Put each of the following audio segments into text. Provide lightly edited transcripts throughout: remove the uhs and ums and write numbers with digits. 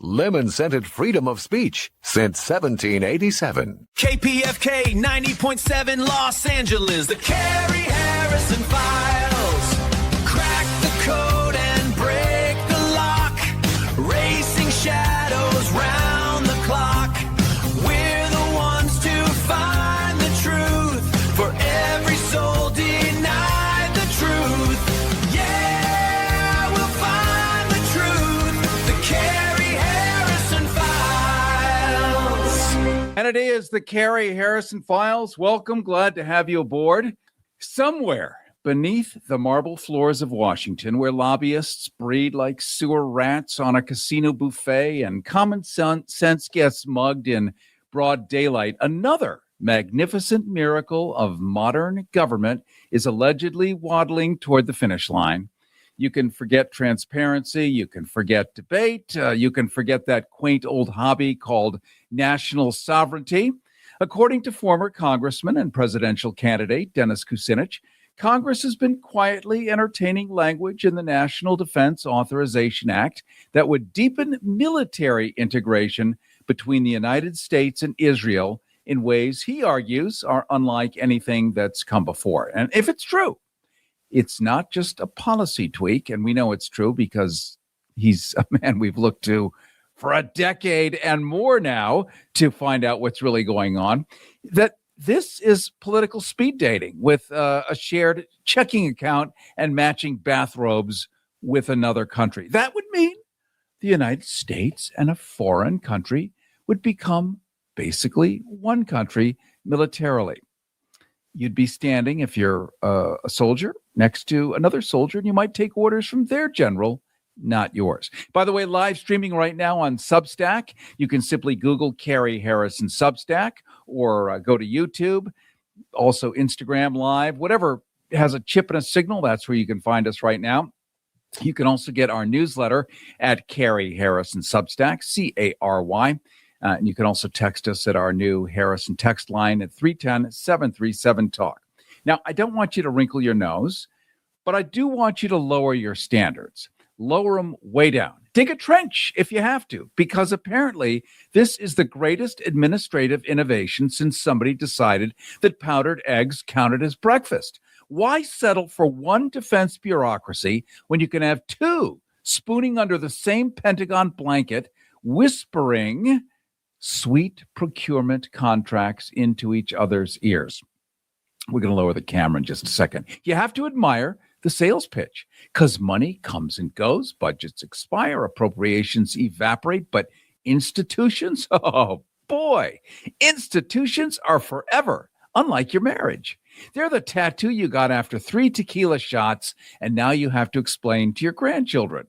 lemon-scented freedom of speech since 1787. KPFK 90.7 Los Angeles, the Cary Harrison Files. Crack the code and break the lock. Racing shadows round the clock. We're the ones to find the truth. For every soul denied the truth. Yeah, we'll find the truth. The Cary Harrison Files. And it is the Cary Harrison Files. Welcome. Glad to have you aboard. Somewhere beneath the marble floors of Washington, where lobbyists breed like sewer rats on a casino buffet and common sense gets mugged in broad daylight, another magnificent miracle of modern government is allegedly waddling toward the finish line. You can forget transparency. You can forget debate. You can forget that quaint old hobby called national sovereignty. According to former Congressman and presidential candidate Dennis Kucinich, Congress has been quietly entertaining language in the National Defense Authorization Act that would deepen military integration between the United States and Israel in ways he argues are unlike anything that's come before. And if it's true, it's not just a policy tweak, and we know it's true because he's a man we've looked to for a decade and more now to find out what's really going on, that this is political speed dating with a shared checking account and matching bathrobes with another country. That would mean the United States and a foreign country would become basically one country militarily. You'd be standing, if you're a soldier, next to another soldier, and you might take orders from their general, not yours. By the way, live streaming right now on Substack. You can simply Google Cary Harrison Substack or go to YouTube, also Instagram Live, whatever has a chip and a signal, that's where you can find us right now. You can also get our newsletter at Cary Harrison Substack, Cary. And you can also text us at our new Harrison text line at 310-737-TALK. Now, I don't want you to wrinkle your nose, but I do want you to lower your standards. Lower them way down. Dig a trench if you have to, because apparently this is the greatest administrative innovation since somebody decided that powdered eggs counted as breakfast. Why settle for one defense bureaucracy when you can have two spooning under the same Pentagon blanket, whispering sweet procurement contracts into each other's ears? We're going to lower the camera in just a second. You have to admire the sales pitch, because money comes and goes, budgets expire, appropriations evaporate, but institutions, oh boy, institutions are forever, unlike your marriage. They're the tattoo you got after 3 tequila shots, and now you have to explain to your grandchildren.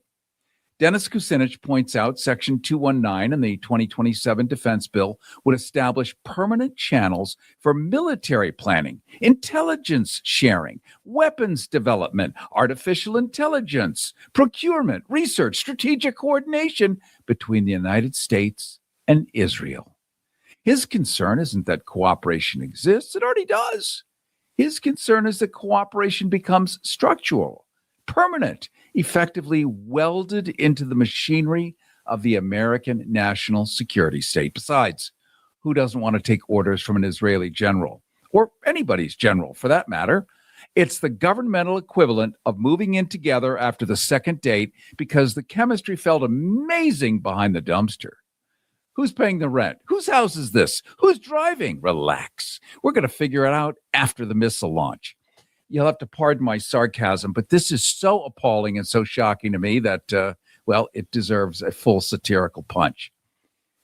Dennis Kucinich points out Section 219 in the 2027 Defense Bill would establish permanent channels for military planning, intelligence sharing, weapons development, artificial intelligence, procurement, research, strategic coordination between the United States and Israel. His concern isn't that cooperation exists. It already does. His concern is that cooperation becomes structural, permanent, effectively welded into the machinery of the American national security state. Besides, who doesn't want to take orders from an Israeli general, or anybody's general for that matter? It's the governmental equivalent of moving in together after the second date because the chemistry felt amazing behind the dumpster. Who's paying the rent? Whose house is this? Who's driving? Relax. We're going to figure it out after the missile launch. You'll have to pardon my sarcasm, but this is so appalling and so shocking to me that, it deserves a full satirical punch.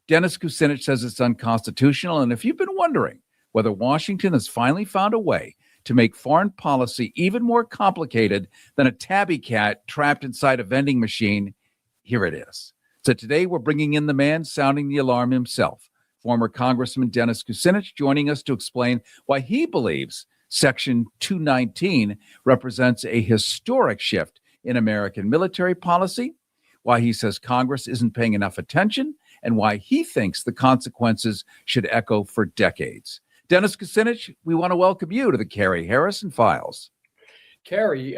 Dennis Kucinich says it's unconstitutional, and if you've been wondering whether Washington has finally found a way to make foreign policy even more complicated than a tabby cat trapped inside a vending machine, here it is. So today we're bringing in the man sounding the alarm himself, former Congressman Dennis Kucinich, joining us to explain why he believes Section 219 represents a historic shift in American military policy, why he says Congress isn't paying enough attention, and why he thinks the consequences should echo for decades. Dennis Kucinich, we want to welcome you to the Cary Harrison Files. Cary,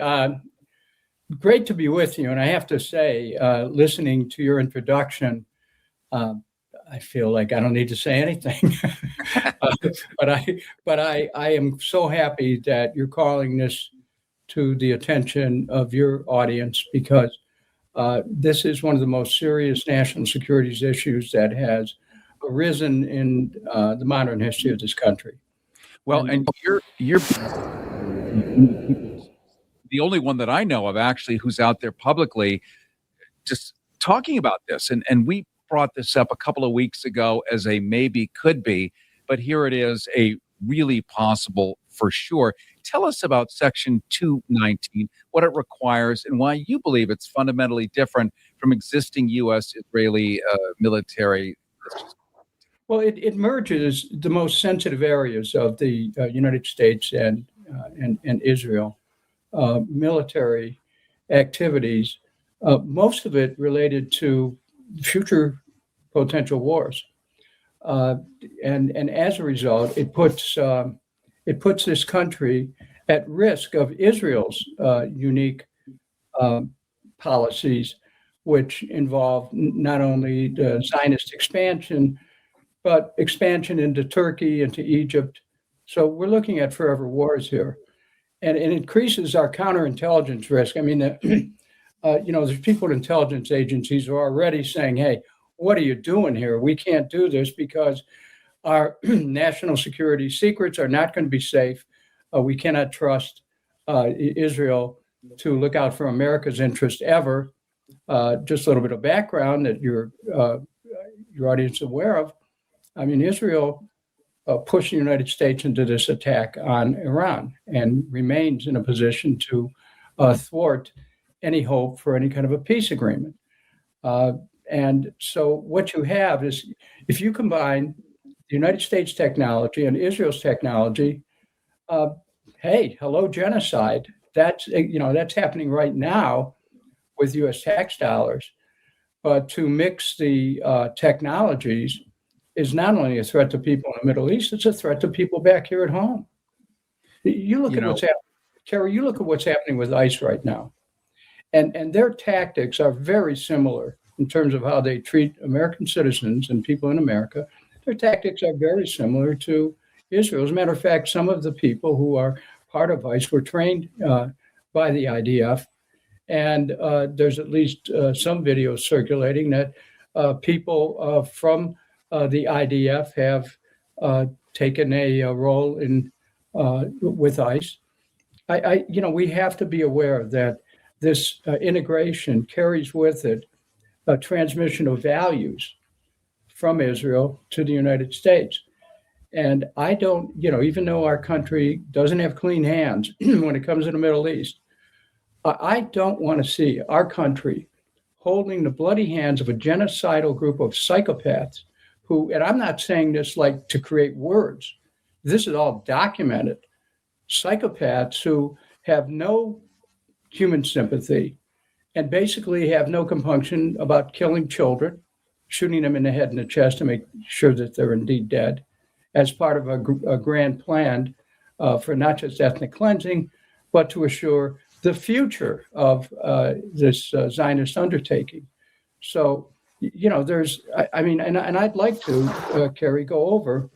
great to be with you. And I have to say, listening to your introduction, I feel like I don't need to say anything. But I am so happy that you're calling this to the attention of your audience, because this is one of the most serious national security issues that has arisen in the modern history of this country. Well, and you're the only one that I know of actually who's out there publicly just talking about this. And we brought this up a couple of weeks ago as a maybe could be, but here it is, a really possible for sure. Tell us about Section 219, what it requires, and why you believe it's fundamentally different from existing U.S.-Israeli military. Well, it merges the most sensitive areas of the United States and Israel military activities, most of it related to future potential wars, and as a result, it puts this country at risk of Israel's unique policies, which involve not only the Zionist expansion, but expansion into Turkey, into Egypt. So we're looking at forever wars here, and it increases our counterintelligence risk. I mean, there's people at intelligence agencies who are already saying, "Hey, what are you doing here? We can't do this because our national security secrets are not going to be safe. We cannot trust Israel to look out for America's interest ever." Just a little bit of background that your audience is aware of. I mean, Israel pushed the United States into this attack on Iran and remains in a position to thwart any hope for any kind of a peace agreement. And so what you have is, if you combine the United States technology and Israel's technology, hey, hello, genocide. That's happening right now with U.S. tax dollars. But to mix the technologies is not only a threat to people in the Middle East, it's a threat to people back here at home. You look at what's happening, Cary, you look at what's happening with ICE right now. And their tactics are very similar in terms of how they treat American citizens and people in America. Their tactics are very similar to Israel. As a matter of fact, some of the people who are part of ICE were trained by the IDF. And there's at least some videos circulating that people from the IDF have taken a role in with ICE. We have to be aware that this integration carries with it a transmission of values from Israel to the United States. And I don't, even though our country doesn't have clean hands when it comes to the Middle East, I don't want to see our country holding the bloody hands of a genocidal group of psychopaths who, and I'm not saying this like to create words, this is all documented, psychopaths who have no human sympathy and basically have no compunction about killing children, shooting them in the head and the chest to make sure that they're indeed dead, as part of a grand plan for not just ethnic cleansing, but to assure the future of this Zionist undertaking. So, there's, and I'd like to, Cary, go over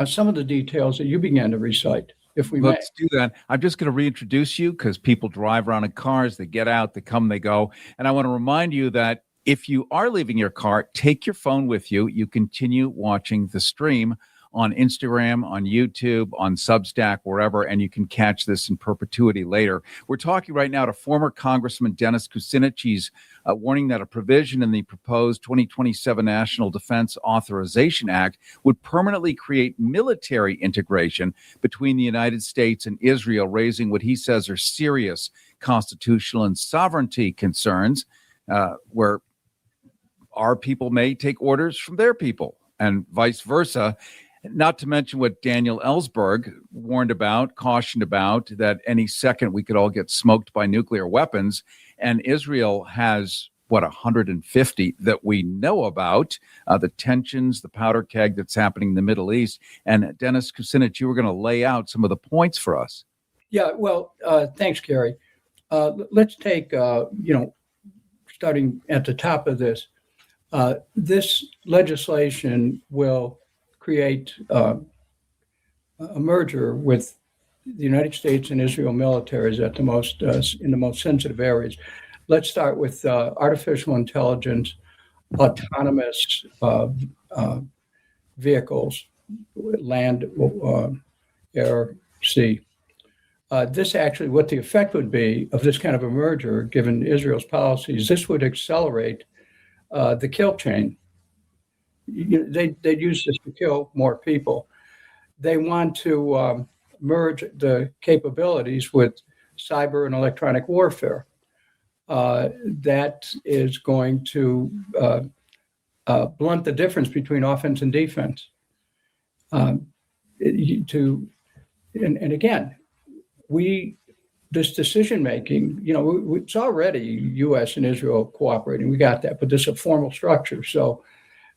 some of the details that you began to recite, if we may. Let's do that. I'm just going to reintroduce you because people drive around in cars, they get out, they come, they go. And I want to remind you that if you are leaving your car, take your phone with you. You continue watching the stream on Instagram, on YouTube, on Substack, wherever, and you can catch this in perpetuity later. We're talking right now to former Congressman Dennis Kucinich. He's warning that a provision in the proposed 2027 National Defense Authorization Act would permanently create military integration between the United States and Israel, raising what he says are serious constitutional and sovereignty concerns, where our people may take orders from their people and vice versa. Not to mention what Daniel Ellsberg warned about, cautioned about, that any second we could all get smoked by nuclear weapons. And Israel has, 150 that we know about, the tensions, the powder keg that's happening in the Middle East. And Dennis Kucinich, you were going to lay out some of the points for us. Yeah, well, thanks, Cary. Let's take, starting at the top of this, This legislation will create a merger with the United States and Israel militaries at the most in the most sensitive areas. Let's start with artificial intelligence, autonomous vehicles, land, air, sea. This actually, what the effect would be of this kind of a merger, given Israel's policies, this would accelerate the kill chain. They'd use this to kill more people. They want to merge the capabilities with cyber and electronic warfare. That is going to blunt the difference between offense and defense. And again, this decision making, it's already U.S. and Israel cooperating. We got that, but this is a formal structure, so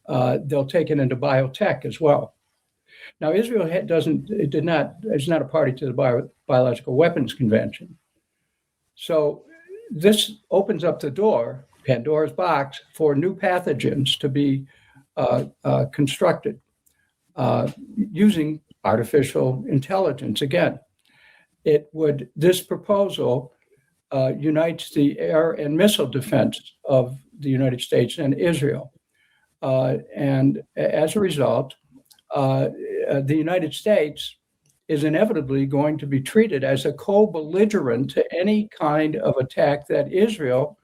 they'll take it into biotech as well. Now, Israel is not a party to the Biological Weapons Convention, so this opens up the door, Pandora's box, for new pathogens to be constructed using artificial intelligence. Again, this proposal unites the air and missile defense of the United States and Israel. And as a result, the United States is inevitably going to be treated as a co-belligerent to any kind of attack that Israel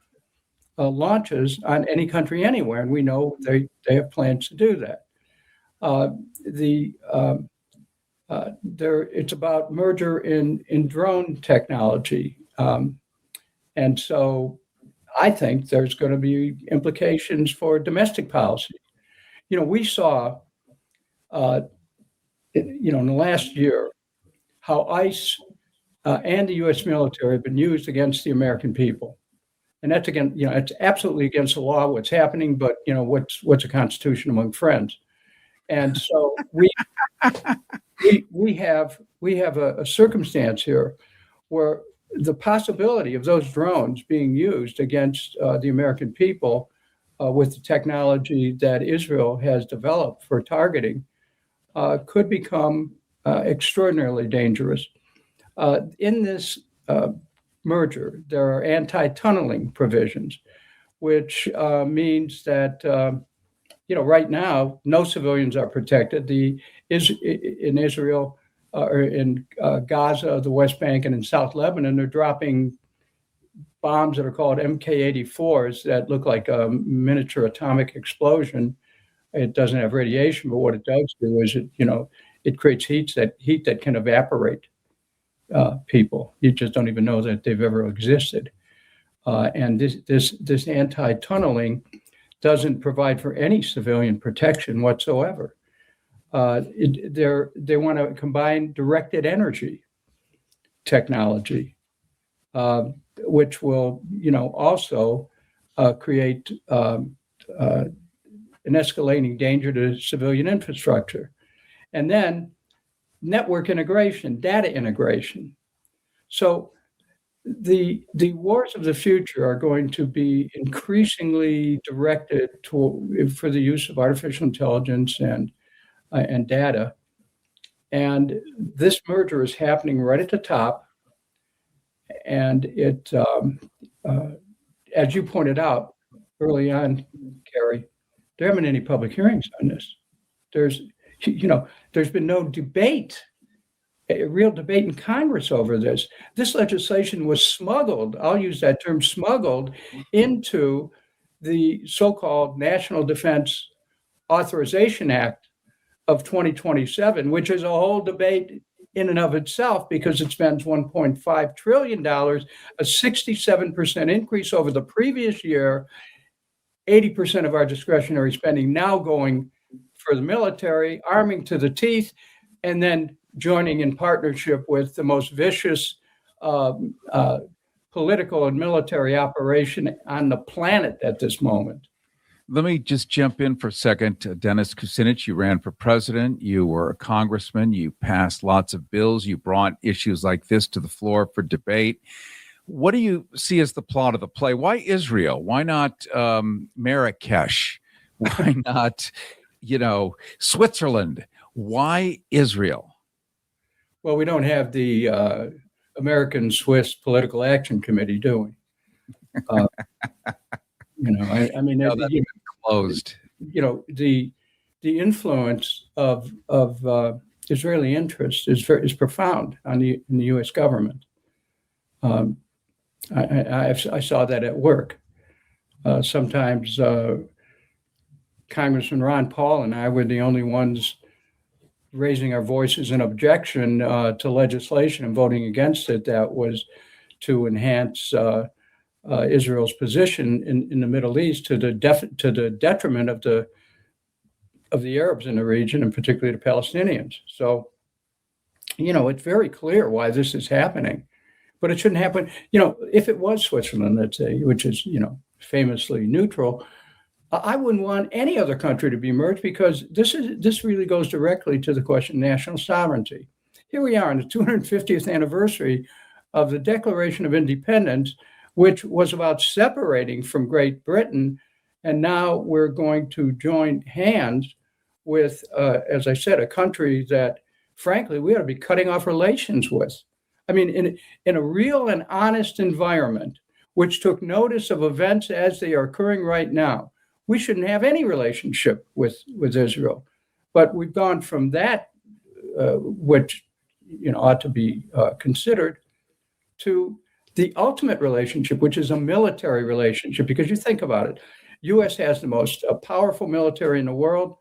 launches on any country anywhere. And we know they have plans to do that. It's about merger in drone technology. And so I think there's going to be implications for domestic policy. We saw, in the last year, how ICE and the U.S. military have been used against the American people. And that's, again, it's absolutely against the law what's happening, but, what's a constitution among friends? And so we have a circumstance here where the possibility of those drones being used against the American people with the technology that Israel has developed for targeting could become extraordinarily dangerous. In this merger, there are anti-tunneling provisions, which means that right now, no civilians are protected. In Israel, or in Gaza, the West Bank, and in South Lebanon, they're dropping bombs that are called MK-84s that look like a miniature atomic explosion. It doesn't have radiation, but what it does do is it creates heat that can evaporate people. You just don't even know that they've ever existed. And this anti-tunneling doesn't provide for any civilian protection whatsoever. They want to combine directed energy technology, which will, also create an escalating danger to civilian infrastructure. And then network integration, data integration. So the wars of the future are going to be increasingly directed for the use of artificial intelligence and data. And this merger is happening right at the top. And it, as you pointed out early on, Cary, there haven't been any public hearings on this. There's been no debate, a real debate in Congress over this. This legislation was smuggled, I'll use that term, smuggled into the so-called National Defense Authorization Act of 2027, which is a whole debate in and of itself because it spends $1.5 trillion, a 67% increase over the previous year, 80% of our discretionary spending now going for the military, arming to the teeth, and then joining in partnership with the most vicious political and military operation on the planet at this moment. Let me just jump in for a second. Dennis Kucinich, you ran for president. You were a congressman. You passed lots of bills. You brought issues like this to the floor for debate. What do you see as the plot of the play? Why Israel? Why not Marrakesh? Why not, Switzerland? Why Israel? Well, we don't have the American-Swiss Political Action Committee, do we? I mean, No, that's closed. The influence of Israeli interests is profound in the U.S. government. I saw that at work. Sometimes Congressman Ron Paul and I were the only ones raising our voices in objection to legislation and voting against it that was to enhance Israel's position in the Middle East to the detriment of the Arabs in the region, and particularly the Palestinians. So, it's very clear why this is happening, but it shouldn't happen. If it was Switzerland, let's say, which is famously neutral, I wouldn't want any other country to be merged, because this really goes directly to the question of national sovereignty. Here we are on the 250th anniversary of the Declaration of Independence, which was about separating from Great Britain, and now we're going to join hands with, as I said, a country that, frankly, we ought to be cutting off relations with. I mean, in a real and honest environment, which took notice of events as they are occurring right now, we shouldn't have any relationship with Israel. But we've gone from that, which ought to be considered, to the ultimate relationship, which is a military relationship. Because you think about it, U.S. has the most powerful military in the world,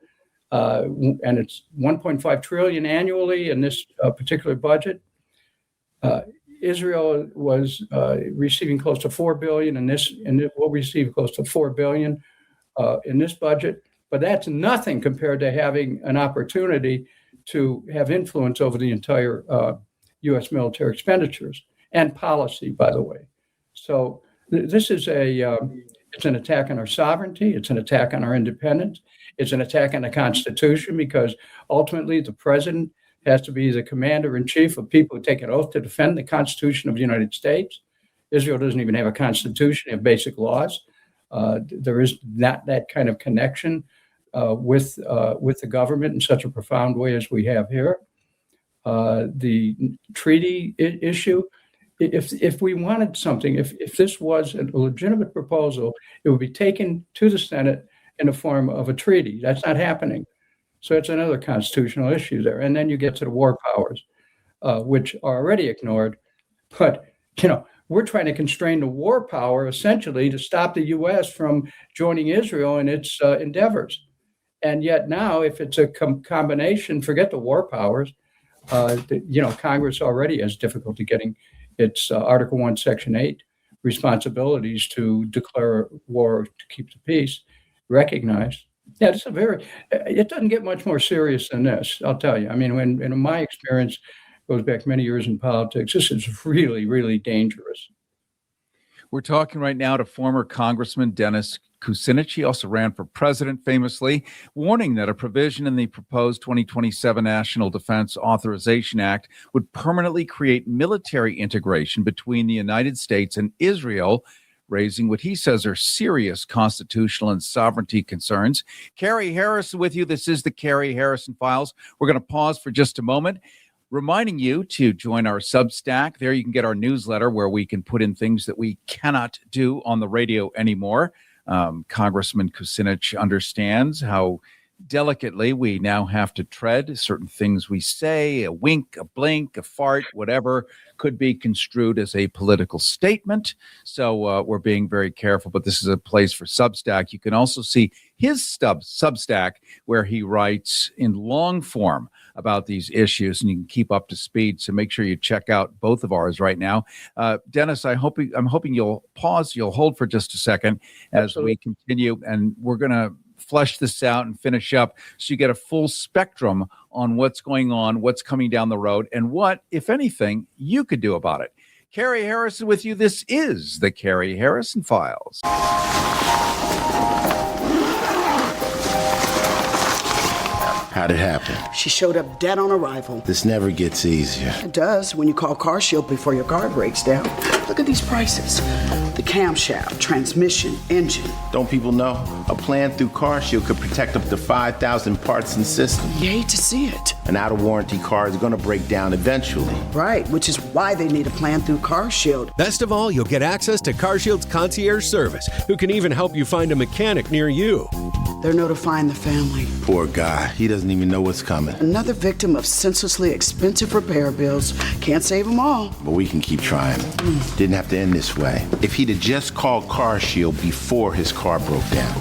and it's $1.5 trillion annually in this particular budget. Israel was receiving close to $4 billion, and it will receive close to $4 billion in this budget. But that's nothing compared to having an opportunity to have influence over the entire U.S. military expenditures and policy, by the way. So this is it's an attack on our sovereignty. It's an attack on our independence. It's an attack on the Constitution, because ultimately the president has to be the commander-in-chief of people who take an oath to defend the Constitution of the United States. Israel doesn't even have a constitution, they have basic laws. There is not that kind of connection with the government in such a profound way as we have here. The treaty issue, if we wanted something, if this was a legitimate proposal, it would be taken to the Senate in the form of a treaty. That's not happening. So it's another constitutional issue there. And then you get to the war powers, which are already ignored. But, we're trying to constrain the war power essentially to stop the U.S. from joining Israel in its endeavors. And yet now, if it's a combination, forget the war powers, Congress already has difficulty getting its Article 1, Section 8 responsibilities to declare war to keep the peace recognized. Yeah, it doesn't get much more serious than this, I'll tell you. I mean, in my experience, goes back many years in politics, this is really, really dangerous. We're talking right now to former Congressman Dennis Kucinich. He also ran for president famously, warning that a provision in the proposed 2027 National Defense Authorization Act would permanently create military integration between the United States and Israel, raising what he says are serious constitutional and sovereignty concerns. Cary Harrison with you. This is the Cary Harrison Files. We're going to pause for just a moment, reminding you to join our Substack. There you can get our newsletter where we can put in things that we cannot do on the radio anymore. Congressman Kucinich understands how delicately we now have to tread certain things we say. A wink, a blink, a fart, whatever could be construed as a political statement. So we're being very careful, but this is a place for Substack. You can also see his Substack where he writes in long form about these issues, and you can keep up to speed. So make sure you check out both of ours right now. Dennis, I'm hoping you'll pause. You'll hold for just a second as Absolutely. We continue, and we're going to flesh this out and finish up so you get a full spectrum on what's going on, what's coming down the road, and what, if anything, you could do about it. Cary Harrison with you. This is the Cary Harrison Files. How'd it happen? She showed up dead on arrival. This never gets easier. It does when you call CarShield before your car breaks down. Look at these prices. The camshaft, transmission, engine. Don't people know? A plan through CarShield could protect up to 5,000 parts and systems. You hate to see it. An out-of-warranty car is going to break down eventually. Right, which is why they need a plan through CarShield. Best of all, you'll get access to CarShield's concierge service, who can even help you find a mechanic near you. They're notifying the family. Poor guy. He doesn't even know what's coming. Another victim of senselessly expensive repair bills. Can't save them all. But we can keep trying. Didn't have to end this way. If he'd have just called CarShield before his car broke down.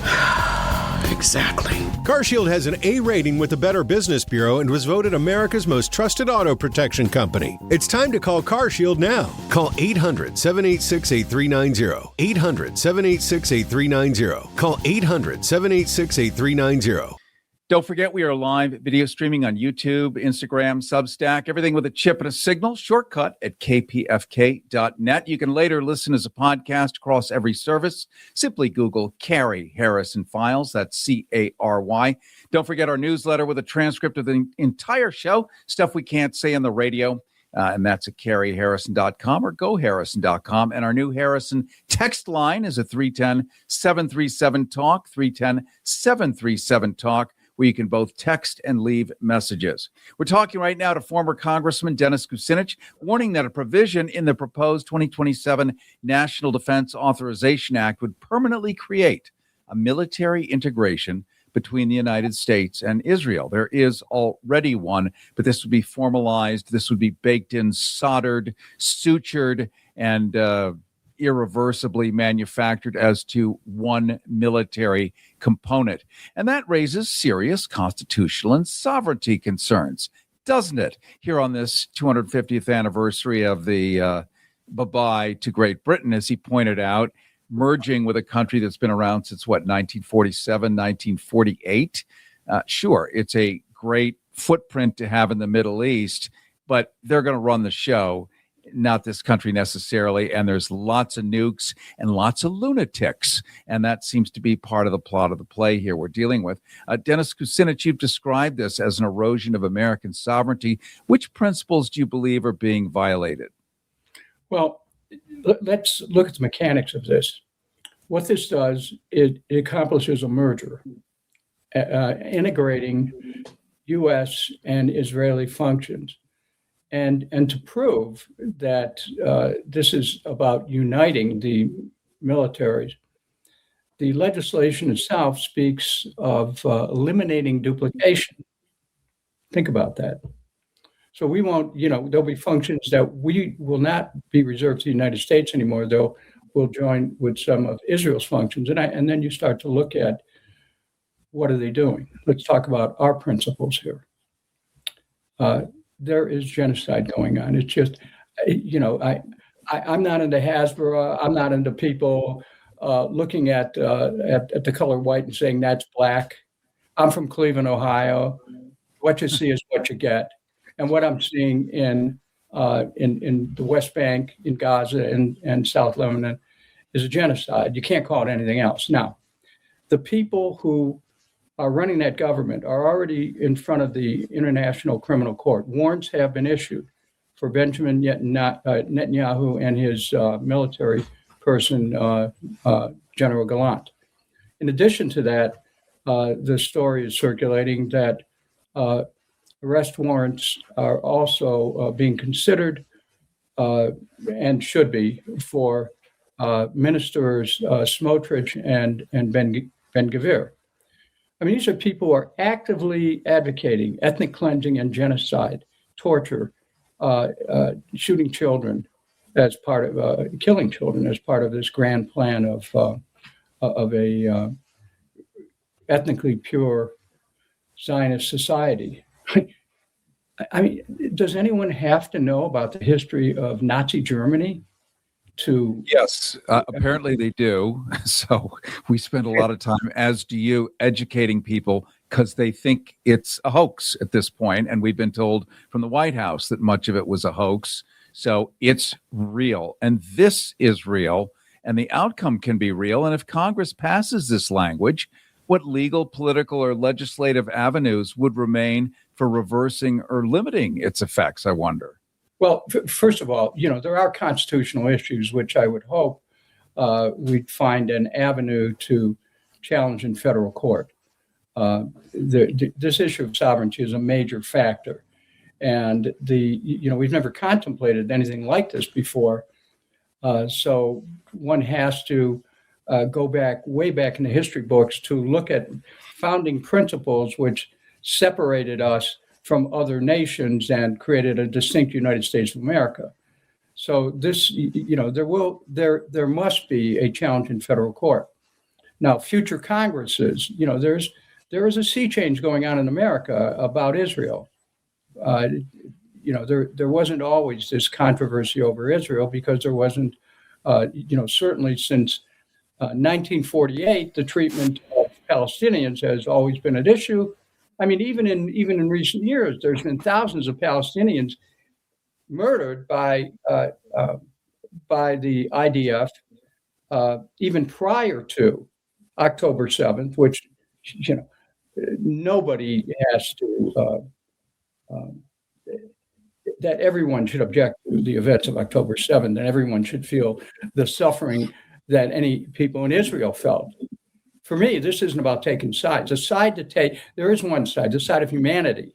Exactly. CarShield has an A rating with the Better Business Bureau and was voted America's most trusted auto protection company. It's time to call CarShield now. Call 800-786-8390. 800-786-8390. Call 800-786-8390. Don't forget, we are live video streaming on YouTube, Instagram, Substack, everything with a chip and a signal. Shortcut at kpfk.net. You can later listen as a podcast across every service. Simply Google Cary Harrison Files. That's Cary. Don't forget our newsletter with a transcript of the entire show, stuff we can't say on the radio. And that's at caryharrison.com or goharrison.com. And our new Harrison text line is a 310-737-TALK, 310-737-TALK, where you can both text and leave messages. We're talking right now to former Congressman Dennis Kucinich, warning that a provision in the proposed 2027 National Defense Authorization Act would permanently create a military integration between the United States and Israel. There is already one, but this would be formalized. This would be baked in, soldered, sutured, and irreversibly manufactured as to one military component. And that raises serious constitutional and sovereignty concerns, doesn't it? Here on this 250th anniversary of the bye-bye to Great Britain, as he pointed out, merging with a country that's been around since, 1947, 1948. Sure, it's a great footprint to have in the Middle East, but they're going to run the show, not this country necessarily, and there's lots of nukes and lots of lunatics, and that seems to be part of the plot of the play here we're dealing with. Dennis Kucinich, you've described this as an erosion of American sovereignty. Which principles do you believe are being violated? Well, let's look at the mechanics of this. What this does, it accomplishes a merger, integrating U.S. and Israeli functions. And to prove that this is about uniting the militaries, the legislation itself speaks of eliminating duplication. Think about that. So we won't, there'll be functions that we will not be reserved to the United States anymore, though we'll join with some of Israel's functions. And then you start to look at what are they doing? Let's talk about our principles here. There is genocide going on. It's just, I'm not into Hasbro. I'm not into people looking at the color white and saying that's black. I'm from Cleveland, Ohio. What you see is what you get. And what I'm seeing in the West Bank, in Gaza, and South Lebanon is a genocide. You can't call it anything else. Now, the people who are running that government are already in front of the International Criminal Court. Warrants have been issued for Benjamin Netanyahu and his military person, General Gallant. In addition to that, the story is circulating that arrest warrants are also being considered and should be for ministers Smotrich and Ben-Gvir. I mean, these are people who are actively advocating ethnic cleansing and genocide, torture, shooting children as part of killing children as part of this grand plan of a ethnically pure Zionist society. I mean, does anyone have to know about the history of Nazi Germany to? Yes, apparently they do. So we spend a lot of time, as do you, educating people because they think it's a hoax at this point. And we've been told from the White House that much of it was a hoax. So it's real. And this is real. And the outcome can be real. And if Congress passes this language, what legal, political, or legislative avenues would remain for reversing or limiting its effects, I wonder? Well, first of all, there are constitutional issues which I would hope we'd find an avenue to challenge in federal court. This issue of sovereignty is a major factor. And we've never contemplated anything like this before. So one has to go way back in the history books to look at founding principles which separated us from other nations and created a distinct United States of America. So this, there must be a challenge in federal court. Now, future Congresses, there is a sea change going on in America about Israel. There wasn't always this controversy over Israel because there wasn't, certainly since 1948, the treatment of Palestinians has always been an issue. I mean, even in recent years, there's been thousands of Palestinians murdered by the IDF, even prior to October 7th, which nobody has to. That everyone should object to the events of October 7th, and everyone should feel the suffering that any people in Israel felt. For me, this isn't about taking sides. There is one side, the side of humanity.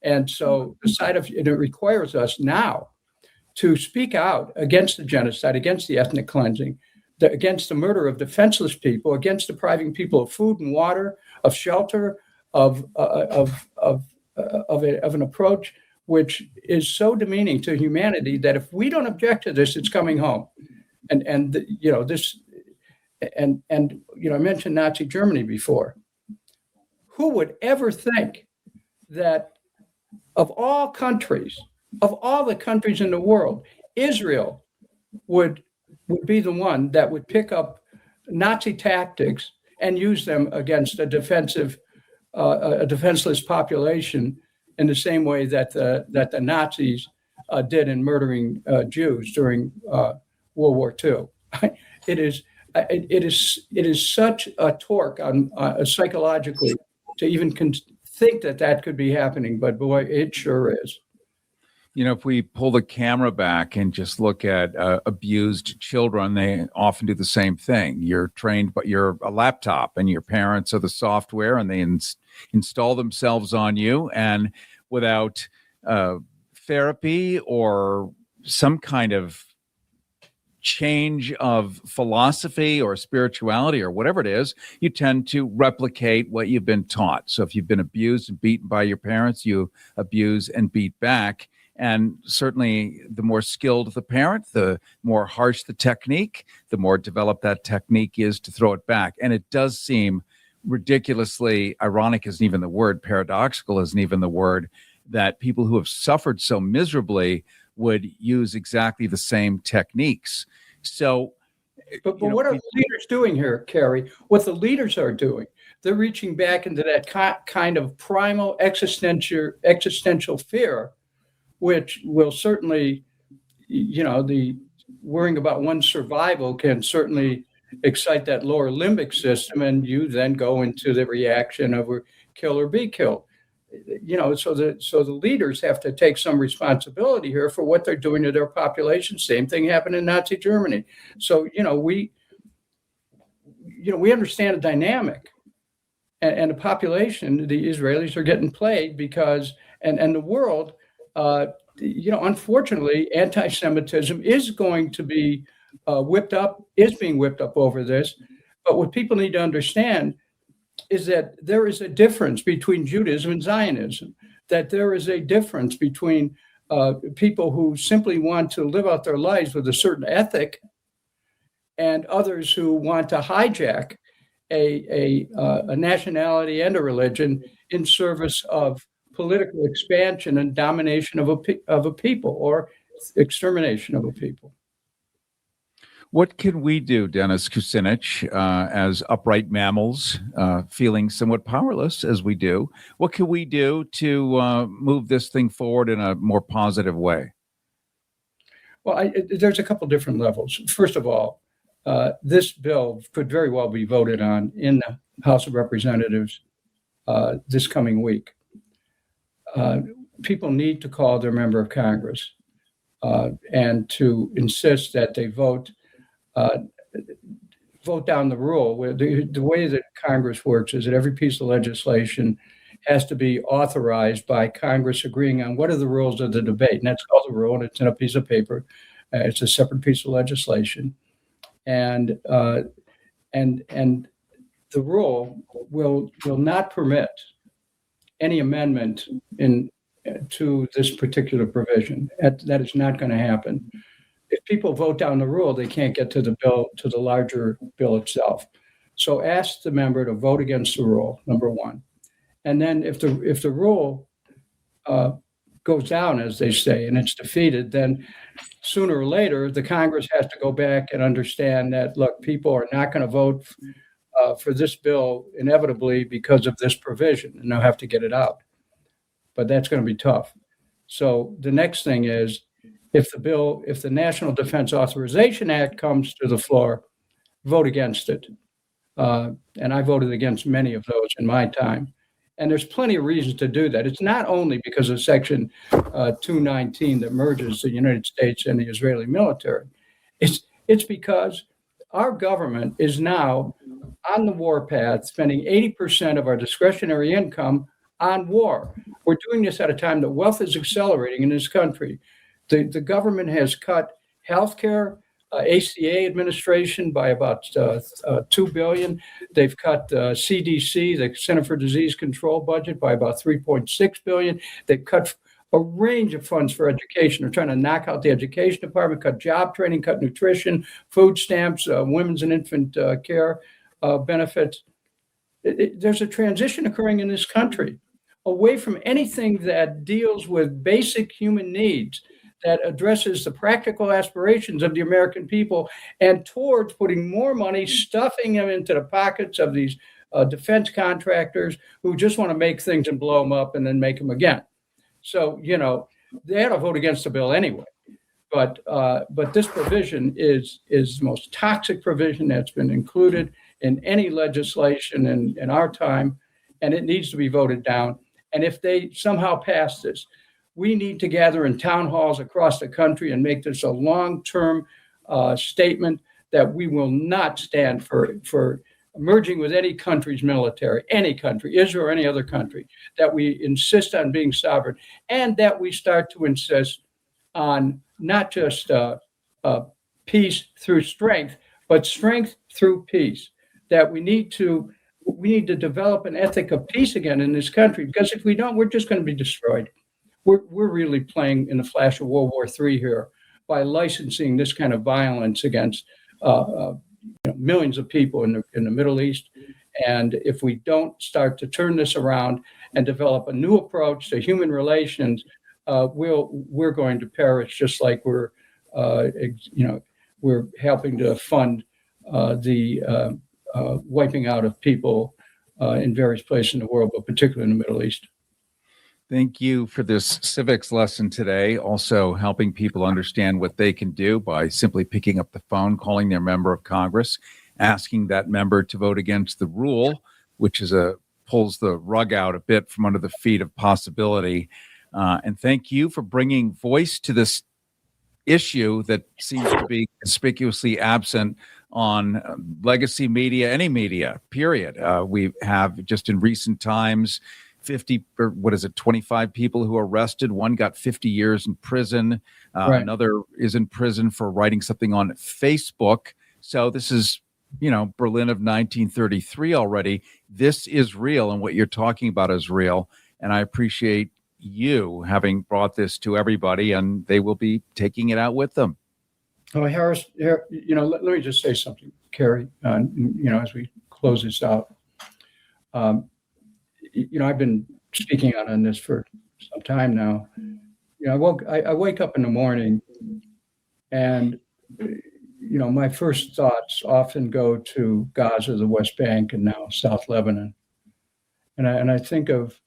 And so it requires us now to speak out against the genocide, against the ethnic cleansing, against the murder of defenseless people, against depriving people of food and water, of shelter, of an approach which is so demeaning to humanity that if we don't object to this, it's coming home. I mentioned Nazi Germany before. Who would ever think that of all the countries in the world, Israel would be the one that would pick up Nazi tactics and use them against a defenseless population in the same way that the Nazis did in murdering Jews during World War II. It is such a torque on psychologically to even think that could be happening, but boy, it sure is. If we pull the camera back and just look at abused children, they often do the same thing. You're trained, but you're a laptop and your parents are the software and they install themselves on you. And without therapy or some kind of change of philosophy or spirituality or whatever it is, you tend to replicate what you've been taught. So if you've been abused and beaten by your parents, you abuse and beat back. And certainly the more skilled the parent, the more harsh the technique, the more developed that technique is to throw it back. And it does seem ridiculously ironic isn't even the word, paradoxical isn't even the word, that people who have suffered so miserably would use exactly the same techniques. So, but what are the leaders doing here, Cary? What the leaders are doing, they're reaching back into that kind of primal existential fear, which will certainly, the worrying about one's survival can certainly excite that lower limbic system, and you then go into the reaction of kill or be killed. So the leaders have to take some responsibility here for what they're doing to their population. Same thing happened in Nazi Germany. So we understand the dynamic, and the population, the Israelis are getting played because and the world. Unfortunately, anti-Semitism is going to be being whipped up over this. But what people need to understand is that there is a difference between Judaism and Zionism, that there is a difference between people who simply want to live out their lives with a certain ethic and others who want to hijack a nationality and a religion in service of political expansion and domination of a people or extermination of a people. What can we do, Dennis Kucinich, as upright mammals, feeling somewhat powerless as we do? What can we do to move this thing forward in a more positive way? Well, there's a couple different levels. First of all, this bill could very well be voted on in House of Representatives this coming week. People need to call their member of Congress and to insist that they vote down the rule. The way that Congress works is that every piece of legislation has to be authorized by Congress agreeing on what are the rules of the debate. And that's called a rule, and it's in a piece of paper. It's a separate piece of legislation. And the rule will not permit any amendment to this particular provision. That is not going to happen. If people vote down the rule, they can't get to the bill, to the larger bill itself. So ask the member to vote against the rule, number one. And then if the rule goes down, as they say, and it's defeated, then sooner or later, the Congress has to go back and understand that, look, people are not going to vote for this bill inevitably because of this provision, and they'll have to get it out. But that's going to be tough. So the next thing is, if the National Defense Authorization Act comes to the floor, vote against it. And I voted against many of those in my time. And there's plenty of reasons to do that. It's not only because of Section 219 that merges the United States and the Israeli military. It's because our government is now on the warpath, spending 80% of our discretionary income on war. We're doing this at a time that wealth is accelerating in this country. The government has cut healthcare, ACA administration by about $2 billion. They've cut CDC, the Center for Disease Control budget, by about $3.6 billion. They've cut a range of funds for education. They're trying to knock out the education department, cut job training, cut nutrition, food stamps, women's and infant care benefits. There's a transition occurring in this country away from anything that deals with basic human needs, that addresses the practical aspirations of the American people, and towards putting more money, stuffing them into the pockets of these defense contractors who just want to make things and blow them up and then make them again. So, they had to vote against the bill anyway. But this provision is the most toxic provision that's been included in any legislation in our time, and it needs to be voted down. And if they somehow pass this, we need to gather in town halls across the country and make this a long-term statement that we will not stand for merging with any country's military, any country, Israel or any other country, that we insist on being sovereign, and that we start to insist on not just peace through strength, but strength through peace, that we need to develop an ethic of peace again in this country, because if we don't, we're just going to be destroyed. We're really playing in the flash of World War III here by licensing this kind of violence against millions of people in the Middle East. And if we don't start to turn this around and develop a new approach to human relations, we're going to perish, just like we're helping to fund the wiping out of people in various places in the world, but particularly in the Middle East. Thank you for this civics lesson today. Also helping people understand what they can do by simply picking up the phone, calling their member of Congress, asking that member to vote against the rule, which is pulls the rug out a bit from under the feet of possibility. And thank you for bringing voice to this issue that seems to be conspicuously absent on legacy media, any media, period. We have just in recent times 25 people who are arrested. One got 50 years in prison. Right. Another is in prison for writing something on Facebook. So this is, Berlin of 1933 already. This is real, and what you're talking about is real. And I appreciate you having brought this to everybody, and they will be taking it out with them. Oh, Harris, let me just say something, Cary, as we close this out. I've been speaking on this for some time now. I wake up in the morning and, my first thoughts often go to Gaza, the West Bank, and now South Lebanon. And I think of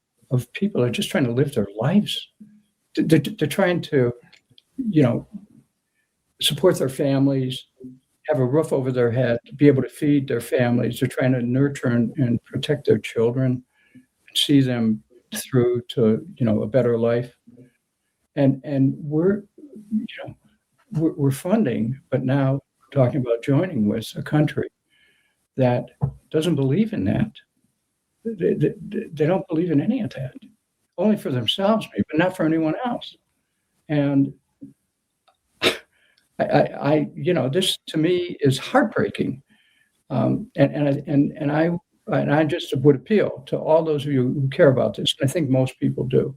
people that are just trying to live their lives. They're trying to, support their families, have a roof over their head, to be able to feed their families. They're trying to nurture and protect their children, and see them through to, a better life. And we're funding, but now talking about joining with a country that doesn't believe in that. They don't believe in any of that. Only for themselves, maybe, but not for anyone else. And this to me is heartbreaking. And I just would appeal to all those of you who care about this, and I think most people do.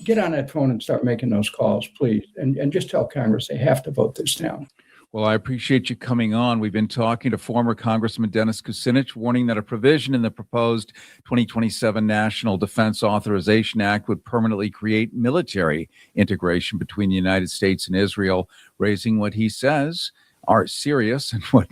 Get on that phone and start making those calls, please, and just tell Congress they have to vote this down. Well, I appreciate you coming on. We've been talking to former Congressman Dennis Kucinich, warning that a provision in the proposed 2027 National Defense Authorization Act would permanently create military integration between the United States and Israel, raising what he says are serious, and what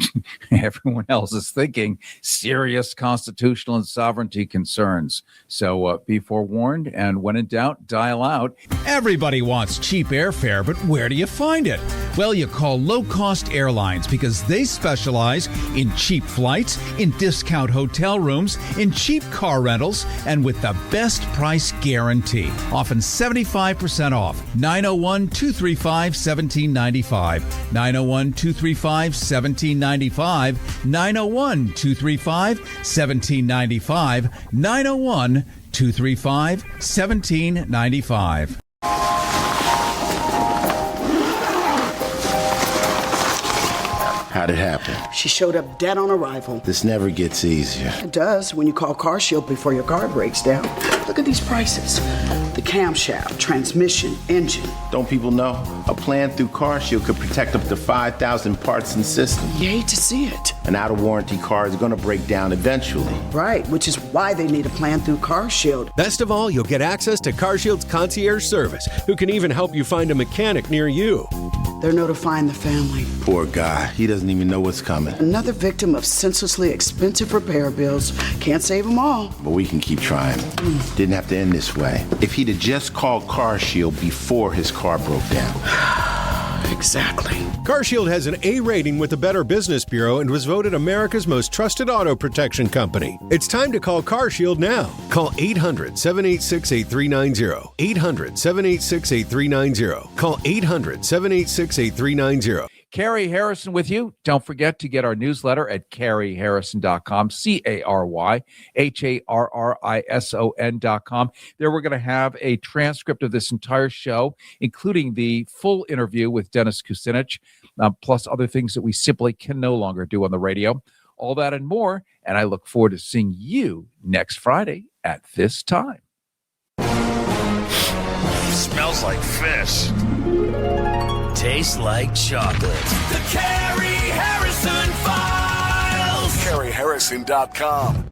everyone else is thinking, serious constitutional and sovereignty concerns. So be forewarned, and when in doubt, dial out. Everybody wants cheap airfare, but where do you find it? Well, you call low-cost airlines, because they specialize in cheap flights, in discount hotel rooms, in cheap car rentals, and with the best price guarantee. Often 75% off. 901-235-1795. 901-235-1795. 901-235-1795. 901-235-1795. How'd it happen? She showed up dead on arrival. This never gets easier. It does when you call CarShield before your car breaks down. Look at these prices. The camshaft, transmission, engine. Don't people know? A plan through CarShield could protect up to 5,000 parts and systems. You hate to see it. An out-of-warranty car is going to break down eventually. Right, which is why they need a plan through CarShield. Best of all, you'll get access to CarShield's concierge service, who can even help you find a mechanic near you. They're notifying the family. Poor guy. He doesn't even know what's coming. Another victim of senselessly expensive repair bills. Can't save them all. But we can keep trying. Didn't have to end this way. If he'd have just called CarShield before his car broke down. Exactly. CarShield has an A rating with the Better Business Bureau and was voted America's most trusted auto protection company. It's time to call CarShield now. Call 800-786-8390. 800-786-8390. Call 800-786-8390. Cary Harrison with you. Don't forget to get our newsletter at CaryHarrison.com, CaryHarrison.com. There we're going to have a transcript of this entire show, including the full interview with Dennis Kucinich, plus other things that we simply can no longer do on the radio. All that and more, and I look forward to seeing you next Friday at this time. Smells like fish. Tastes like chocolate. The Cary Harrison Files. CaryHarrison.com.